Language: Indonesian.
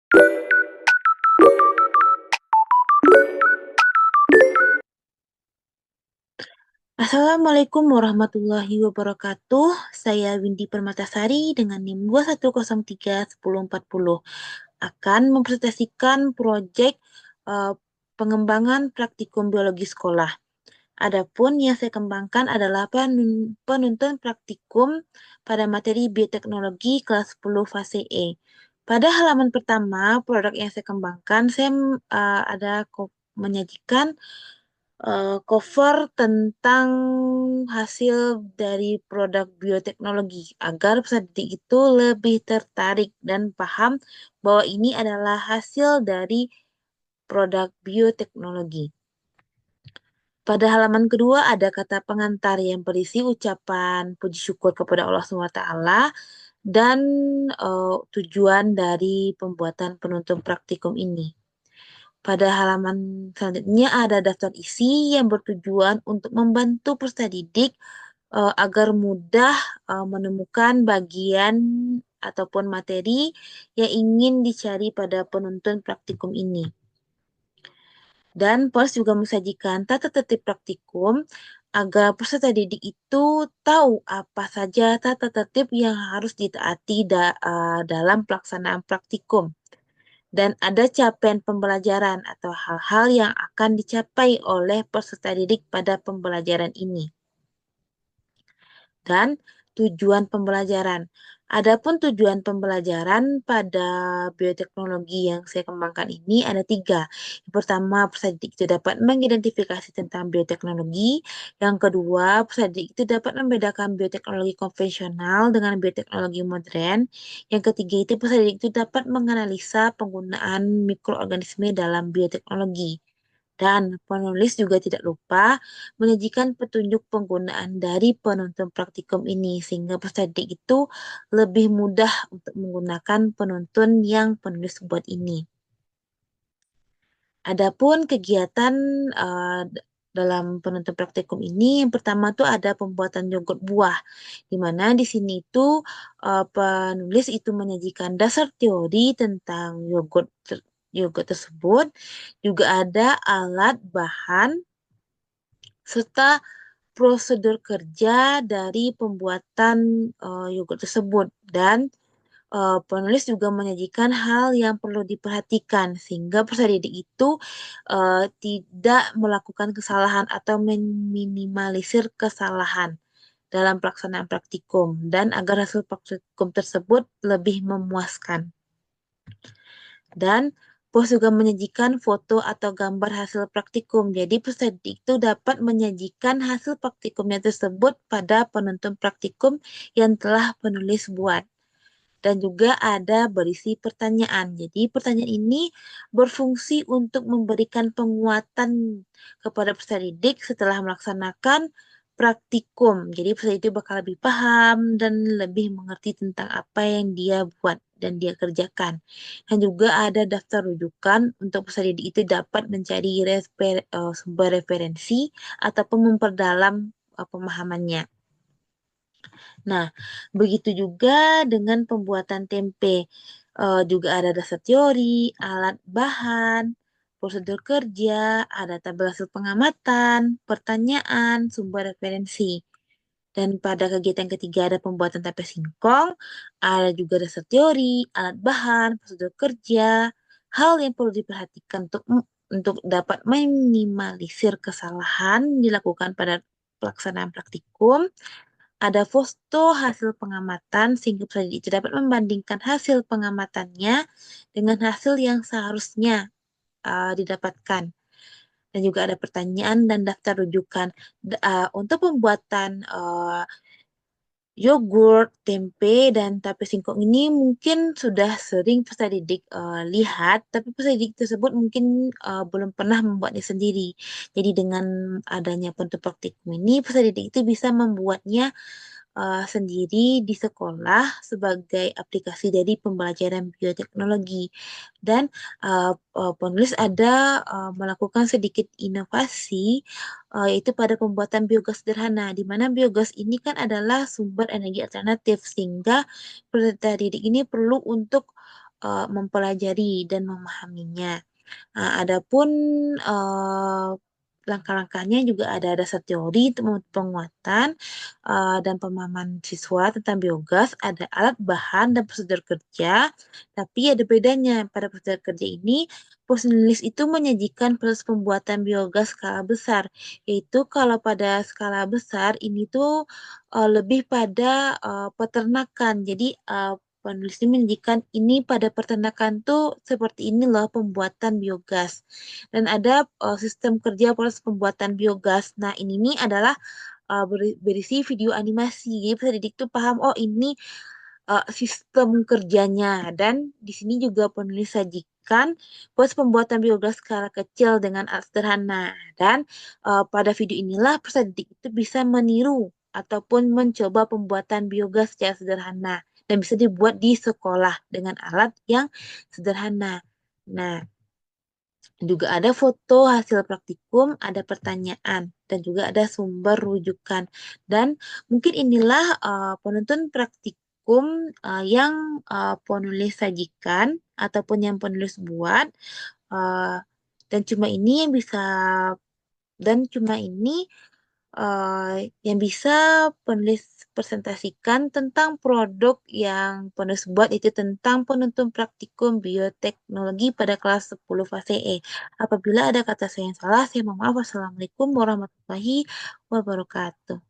Assalamualaikum warahmatullahi wabarakatuh. Saya Windy Permatasari dengan NIM 21031040 akan mempresentasikan proyek eh, pengembangan praktikum biologi sekolah. Adapun yang saya kembangkan adalah penuntun praktikum pada materi bioteknologi kelas 10 fase E. Pada halaman pertama, produk yang saya kembangkan, saya ada menyajikan cover tentang hasil dari produk bioteknologi agar peserta didik itu lebih tertarik dan paham bahwa ini adalah hasil dari produk bioteknologi. Pada halaman kedua ada kata pengantar yang berisi ucapan puji syukur kepada Allah SWT dan tujuan dari pembuatan penuntun praktikum ini. Pada halaman selanjutnya ada daftar isi yang bertujuan untuk membantu peserta didik agar mudah menemukan bagian ataupun materi yang ingin dicari pada penuntun praktikum ini. Dan POS juga mensajikan tata tertib praktikum agar peserta didik itu tahu apa saja tata tertib yang harus ditaati dalam pelaksanaan praktikum. Dan ada capaian pembelajaran atau hal-hal yang akan dicapai oleh peserta didik pada pembelajaran ini. Dan tujuan pembelajaran. Adapun tujuan pembelajaran pada bioteknologi yang saya kembangkan ini ada 3. Yang pertama, peserta didik itu dapat mengidentifikasi tentang bioteknologi. Yang kedua, peserta didik itu dapat membedakan bioteknologi konvensional dengan bioteknologi modern. Yang ketiga itu peserta didik itu dapat menganalisa penggunaan mikroorganisme dalam bioteknologi. Dan penulis juga tidak lupa menyajikan petunjuk penggunaan dari penuntun praktikum ini sehingga peserta didik itu lebih mudah untuk menggunakan penuntun yang penulis buat ini. Adapun kegiatan dalam penuntun praktikum ini yang pertama tuh ada pembuatan yogurt buah, di mana di sini itu penulis itu menyajikan dasar teori tentang yogurt tersebut, juga ada alat bahan serta prosedur kerja dari pembuatan yogurt tersebut dan penulis juga menyajikan hal yang perlu diperhatikan sehingga peserta didik itu tidak melakukan kesalahan atau meminimalisir kesalahan dalam pelaksanaan praktikum dan agar hasil praktikum tersebut lebih memuaskan. Dan POS juga menyajikan foto atau gambar hasil praktikum. Jadi peserta didik itu dapat menyajikan hasil praktikumnya tersebut pada penuntun praktikum yang telah penulis buat. Dan juga ada berisi pertanyaan. Jadi pertanyaan ini berfungsi untuk memberikan penguatan kepada peserta didik setelah melaksanakan praktikum. Jadi peserta didik bakal lebih paham dan lebih mengerti tentang apa yang dia buat dan dia kerjakan. Dan juga ada daftar rujukan untuk peserta didik itu dapat mencari sumber referensi ataupun memperdalam pemahamannya. Nah, begitu juga dengan pembuatan tempe. Juga ada dasar teori, alat bahan, prosedur kerja, ada tabel hasil pengamatan, pertanyaan, sumber referensi. Dan pada kegiatan ketiga ada pembuatan tempe singkong, ada juga dasar teori, alat bahan, prosedur kerja, hal yang perlu diperhatikan untuk dapat meminimalisir kesalahan dilakukan pada pelaksanaan praktikum. Ada foto hasil pengamatan sehingga peserta didik itu dapat membandingkan hasil pengamatannya dengan hasil yang seharusnya didapatkan. Dan juga ada pertanyaan dan daftar rujukan. Untuk pembuatan yogurt, tempe, dan tape singkong ini mungkin sudah sering peserta didik lihat, tapi peserta didik tersebut mungkin belum pernah membuatnya sendiri. Jadi dengan adanya bentuk praktikum ini, peserta didik itu bisa membuatnya sendiri di sekolah sebagai aplikasi dari pembelajaran bioteknologi. Dan penulis ada melakukan sedikit inovasi yaitu pada pembuatan biogas sederhana, di mana biogas ini kan adalah sumber energi alternatif sehingga peserta didik ini perlu untuk mempelajari dan memahaminya. Nah, adapun eh, langkah-langkahnya juga ada dasar teori untuk penguatan dan pemahaman siswa tentang biogas, ada alat bahan dan prosedur kerja, tapi ada bedanya. Pada prosedur kerja ini, penulis itu menyajikan proses pembuatan biogas skala besar, yaitu kalau pada skala besar ini tuh lebih pada peternakan. Jadi penulis ini menyajikan ini pada peternakan tuh seperti ini loh pembuatan biogas. Dan ada sistem kerja proses pembuatan biogas. Nah, ini nih adalah berisi video animasi. Jadi peserta didik tuh paham, oh ini sistem kerjanya. Dan di sini juga penulis sajikan proses pembuatan biogas skala kecil dengan alat sederhana. Dan pada video inilah peserta didik itu bisa meniru ataupun mencoba pembuatan biogas secara sederhana dan bisa dibuat di sekolah dengan alat yang sederhana. Nah, juga ada foto hasil praktikum, ada pertanyaan, dan juga ada sumber rujukan. Dan mungkin inilah penuntun praktikum yang penulis sajikan ataupun yang penulis buat. eh, dan cuma ini yang bisa cuma ini yang bisa penulis presentasikan tentang produk yang penulis buat itu tentang penuntun praktikum bioteknologi pada kelas 10 fase E. Apabila ada kata saya yang salah, saya mohon maaf. Wassalamualaikum warahmatullahi wabarakatuh.